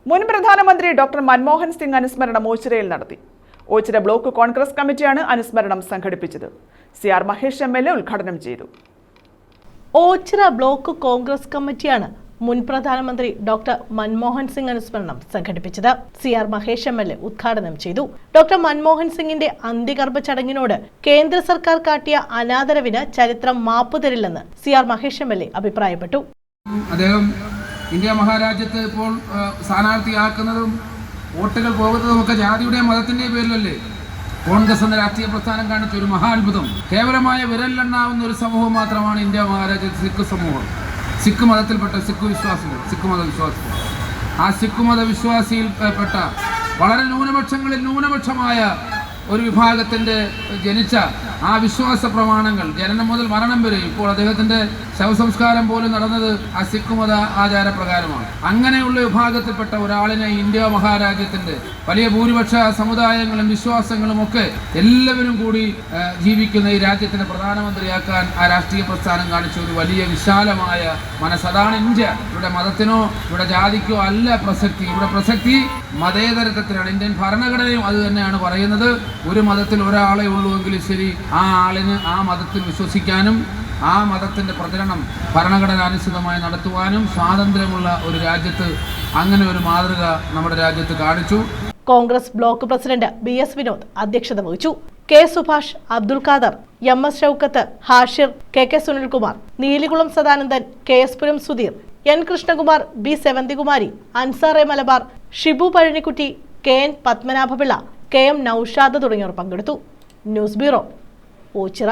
മുൻ പ്രധാനമന്ത്രി ഡോക്ടർ മൻമോഹൻ സിംഗ് അനുസ്മരണം ഓച്ചിറയിൽ നടത്തി. ഓച്ചിറ ബ്ലോക്ക് കോൺഗ്രസ് കമ്മിറ്റിയാണ് അനുസ്മരണം സംഘടിപ്പിച്ചത്. CR മഹേഷ് MLA ഉദ്ഘാടനം ചെയ്തു. ഓച്ചിറ ബ്ലോക്ക് കോൺഗ്രസ് കമ്മിറ്റിയാണ് മുൻ പ്രധാനമന്ത്രി ഡോക്ടർ മൻമോഹൻ സിംഗ് അനുസ്മരണം സംഘടിപ്പിച്ചത്. CR മഹേഷ് MLA ഉദ്ഘാടനം ചെയ്തു. ഡോക്ടർ മൻമോഹൻ സിംഗിന്റെ അന്ത്യകർമ്മ ചടങ്ങിനോട് കേന്ദ്ര സർക്കാർ കാട്ടിയ അനാദരവിന് ചരിത്രം മാപ്പ് തരില്ലെന്ന് CR മഹേഷ് MLA അഭിപ്രായപ്പെട്ടു. അദ്ദേഹം ഇന്ത്യ മഹാരാജ്യത്ത് ഇപ്പോൾ സ്ഥാനാർത്ഥിയാക്കുന്നതും വോട്ടുകൾ പോകുന്നതും ഒക്കെ ജാതിയുടെ മതത്തിൻ്റെ പേരിലല്ലേ? കോൺഗ്രസ് എന്ന രാഷ്ട്രീയ പ്രസ്ഥാനം കാണിച്ച ഒരു മഹാത്ഭുതം. കേവലമായ വിരലിലെണ്ണാവുന്ന ഒരു സമൂഹം മാത്രമാണ് ഇന്ത്യ മഹാരാജ്യത്ത് സിഖ് സമൂഹം. സിഖ് മതത്തിൽപ്പെട്ട സിഖ് മതവിശ്വാസികൾ. ആ സിഖ് മതവിശ്വാസിയിൽപ്പെട്ട വളരെ ന്യൂനപക്ഷമായ ഒരു വിഭാഗത്തിൻ്റെ ജനിച്ച ആ വിശ്വാസ പ്രമാണങ്ങൾ ജനനം മുതൽ മരണം വരെ ഇപ്പോൾ അദ്ദേഹത്തിൻ്റെ ശവസംസ്കാരം പോലും നടന്നത് ആ സിഖ് മത ആചാരപ്രകാരമാണ്. അങ്ങനെയുള്ള വിഭാഗത്തിൽപ്പെട്ട ഒരാളിനെ ഇന്ത്യ മഹാരാജ്യത്തിൻ്റെ വലിയ ഭൂരിപക്ഷ സമുദായങ്ങളും വിശ്വാസങ്ങളും ഒക്കെ എല്ലാവരും കൂടി ജീവിക്കുന്ന ഈ രാജ്യത്തിൻ്റെ പ്രധാനമന്ത്രിയാക്കാൻ ആ രാഷ്ട്രീയ പ്രസ്ഥാനം കാണിച്ച ഒരു വലിയ വിശാലമായ മനസ്സ്. അതാണ് ഇന്ത്യ. ഇവിടെ മതത്തിനോ ഇവിടെ ജാതിക്കോ അല്ല പ്രസക്തി. ഇവിടെ പ്രസക്തി മതേതരത്വത്തിനാണ്. ഇന്ത്യൻ ഭരണഘടനയും അത് തന്നെയാണ് പറയുന്നത്. ഒരു മതത്തിൽ ഒരാളെ ഉള്ളൂവെങ്കിലും ശരി, ആ ആളിന് ആ മതത്തിൽ വിശ്വസിക്കാനും ആ മതത്തിൻ്റെ പ്രചരണം ഭരണഘടനാനുസൃതമായി നടത്തുവാനും സ്വാതന്ത്ര്യമുള്ള ഒരു രാജ്യത്ത് അങ്ങനെ ഒരു മാതൃക നമ്മുടെ രാജ്യത്ത് കാണിച്ചു. Congress block president BS Vinod അധ്യക്ഷത വഹിച്ചു. K Subhash, Abdul Khader, MS Shoukath, Hashir, KK Sunilkumar, Neelikulam Sadanandan, KS Puram Sudheer, N Krishnakumar, B Sevanthikumari, Ansar A Malabar, Shibu പഴനിക്കുട്ടി, KN Padmanabha Pillai, KM Naushad തുടങ്ങിയവർ പങ്കെടുത്തു. News bureau, Ochira.